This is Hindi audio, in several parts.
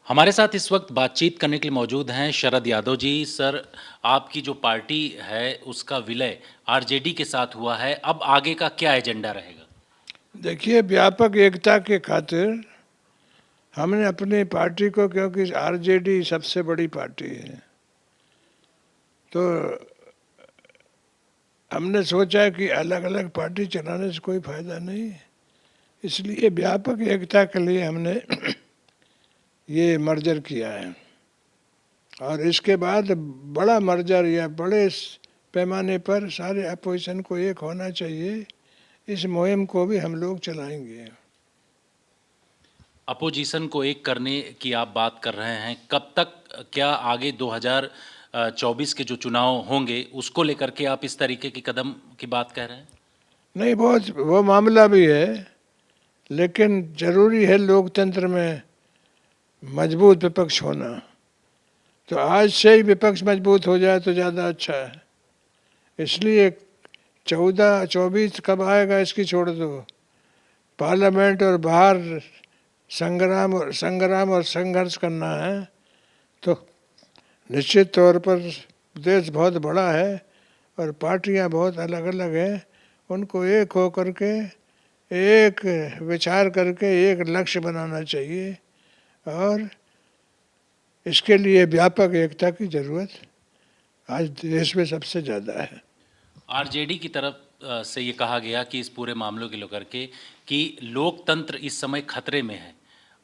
हमारे साथ इस वक्त बातचीत करने के लिए मौजूद हैं शरद यादव जी। सर, आपकी जो पार्टी है उसका विलय आरजेडी के साथ हुआ है, अब आगे का क्या एजेंडा रहेगा? देखिए, व्यापक एकता के खातिर हमने अपनी पार्टी को, क्योंकि आरजेडी सबसे बड़ी पार्टी है, तो हमने सोचा कि अलग अलग पार्टी चलाने से कोई फायदा नहीं है। इसलिए व्यापक एकता के लिए हमने ये मर्जर किया है। और इसके बाद बड़ा मर्जर या बड़े पैमाने पर सारे अपोजिशन को एक होना चाहिए, इस मुहिम को भी हम लोग चलाएंगे। अपोजिशन को एक करने की आप बात कर रहे हैं, कब तक, क्या आगे 2024 के जो चुनाव होंगे उसको लेकर के आप इस तरीके की कदम की बात कह रहे हैं? नहीं, बहुत वो मामला भी है, लेकिन जरूरी है लोकतंत्र में मजबूत विपक्ष होना। तो आज से ही विपक्ष मजबूत हो जाए तो ज़्यादा अच्छा है। इसलिए 14-24 कब आएगा इसकी छोड़ दो, पार्लियामेंट और बाहर संग्राम और संघर्ष करना है। तो निश्चित तौर पर देश बहुत बड़ा है और पार्टियां बहुत अलग अलग हैं, उनको एक हो करके एक विचार करके एक लक्ष्य बनाना चाहिए। और इसके लिए व्यापक एकता की ज़रूरत आज देश में सबसे ज़्यादा है। आरजेडी की तरफ से ये कहा गया कि इस पूरे मामलों को लेकर के कि लोकतंत्र इस समय खतरे में है,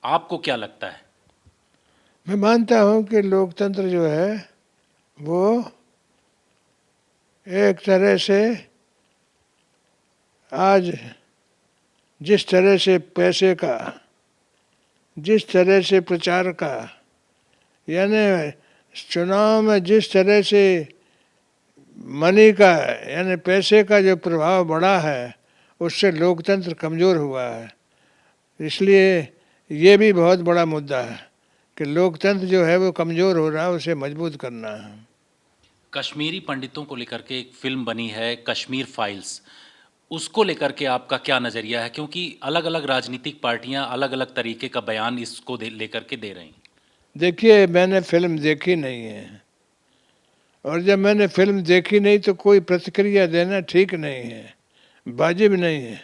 आपको क्या लगता है? मैं मानता हूँ कि लोकतंत्र जो है वो एक तरह से आज जिस तरह से पैसे का, जिस तरह से प्रचार का, यानी चुनाव में जिस तरह से मनी का यानी पैसे का जो प्रभाव बढ़ा है, उससे लोकतंत्र कमज़ोर हुआ है। इसलिए ये भी बहुत बड़ा मुद्दा है कि लोकतंत्र जो है वो कमज़ोर हो रहा है, उसे मजबूत करना है। कश्मीरी पंडितों को लेकर के एक फिल्म बनी है कश्मीर फाइल्स, उसको लेकर के आपका क्या नज़रिया है? क्योंकि अलग अलग राजनीतिक पार्टियां अलग अलग तरीके का बयान इसको लेकर के दे रही हैं। देखिए, मैंने फिल्म देखी नहीं है, और जब मैंने फिल्म देखी नहीं तो कोई प्रतिक्रिया देना ठीक नहीं है, वाजिब नहीं है।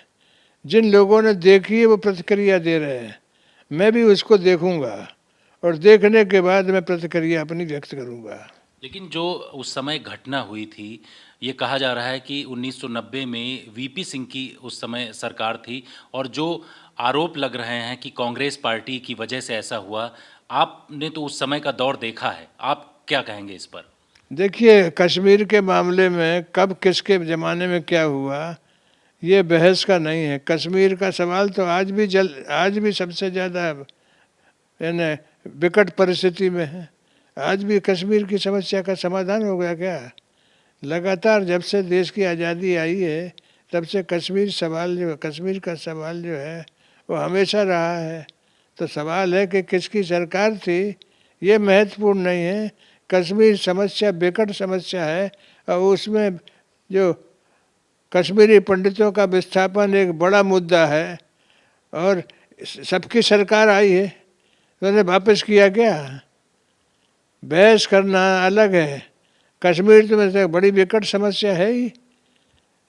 जिन लोगों ने देखी है वो प्रतिक्रिया दे रहे हैं, मैं भी उसको देखूंगा और देखने के बाद मैं प्रतिक्रिया अपनी व्यक्त करूंगा। लेकिन जो उस समय घटना हुई थी, ये कहा जा रहा है कि 1990 में वीपी सिंह की उस समय सरकार थी और जो आरोप लग रहे हैं कि कांग्रेस पार्टी की वजह से ऐसा हुआ, आपने तो उस समय का दौर देखा है, आप क्या कहेंगे इस पर? देखिए, कश्मीर के मामले में कब किसके ज़माने में क्या हुआ ये बहस का नहीं है। कश्मीर का सवाल तो आज भी सबसे ज़्यादा यानी विकट परिस्थिति में है। आज भी कश्मीर की समस्या का समाधान हो गया क्या? लगातार जब से देश की आज़ादी आई है तब से कश्मीर का सवाल जो है वो हमेशा रहा है। तो सवाल है कि किसकी सरकार थी, ये महत्वपूर्ण नहीं है। कश्मीर समस्या विकट समस्या है और उसमें जो कश्मीरी पंडितों का विस्थापन एक बड़ा मुद्दा है। और सबकी सरकार आई है तो उन्हें वापस किया क्या? बहस करना अलग है, कश्मीर तो वैसे बड़ी विकट समस्या है ही।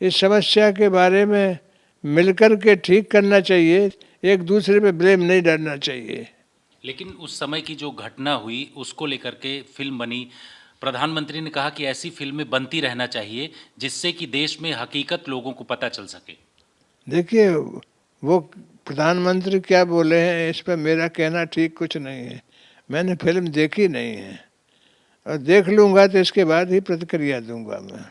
इस समस्या के बारे में मिलकर के ठीक करना चाहिए, एक दूसरे पे ब्लेम नहीं डालना चाहिए। लेकिन उस समय की जो घटना हुई उसको लेकर के फिल्म बनी, प्रधानमंत्री ने कहा कि ऐसी फिल्में बनती रहना चाहिए जिससे कि देश में हकीकत लोगों को पता चल सके। देखिए, वो प्रधानमंत्री क्या बोले हैं इस पर मेरा कहना ठीक कुछ नहीं है। मैंने फिल्म देखी नहीं है और देख लूँगा तो इसके बाद ही प्रतिक्रिया दूंगा मैं।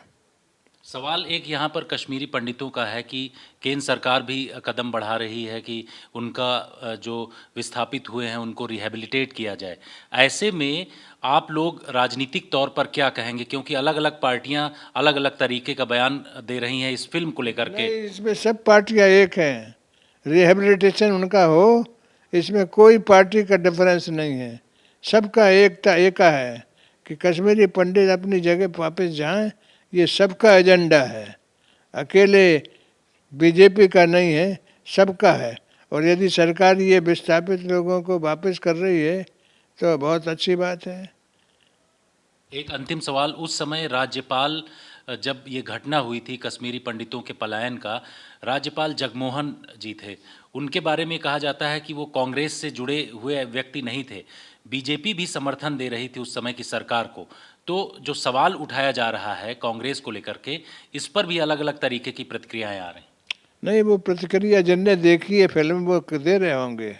सवाल एक यहाँ पर कश्मीरी पंडितों का है कि केंद्र सरकार भी कदम बढ़ा रही है कि उनका जो विस्थापित हुए हैं उनको रिहैबिलिटेट किया जाए। ऐसे में आप लोग राजनीतिक तौर पर क्या कहेंगे, क्योंकि अलग अलग पार्टियां अलग अलग तरीके का बयान दे रही हैं इस फिल्म को लेकर के? नहीं, इसमें सब पार्टियां एक हैं, रिहेबिलिटेशन उनका हो, इसमें कोई पार्टी का डिफरेंस नहीं है। सबका एकता एका है कि कश्मीरी पंडित अपनी जगह वापस जाएं, ये सबका एजेंडा है, अकेले बीजेपी का नहीं है, सबका है। और यदि सरकार ये विस्थापित लोगों को वापस कर रही है तो बहुत अच्छी बात है। एक अंतिम सवाल, उस समय राज्यपाल जब ये घटना हुई थी कश्मीरी पंडितों के पलायन का, राज्यपाल जगमोहन जी थे। उनके बारे में कहा जाता है कि वो कांग्रेस से जुड़े हुए व्यक्ति नहीं थे, बीजेपी भी समर्थन दे रही थी उस समय की सरकार को। तो जो सवाल उठाया जा रहा है कांग्रेस को लेकर के, इस पर भी अलग अलग तरीके की प्रतिक्रियाएं आ रही हैं। नहीं, वो प्रतिक्रिया जिनने देखी है फिल्म वो दे रहे होंगे।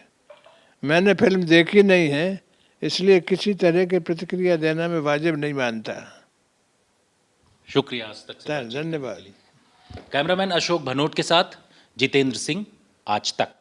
मैंने फिल्म देखी नहीं है, इसलिए किसी तरह की प्रतिक्रिया देना मैं वाजिब नहीं मानता। शुक्रिया आज तक से बातचीत करने के धन्यवाद। लिए। कैमरामैन अशोक भनोट के साथ जितेंद्र सिंह, आज तक।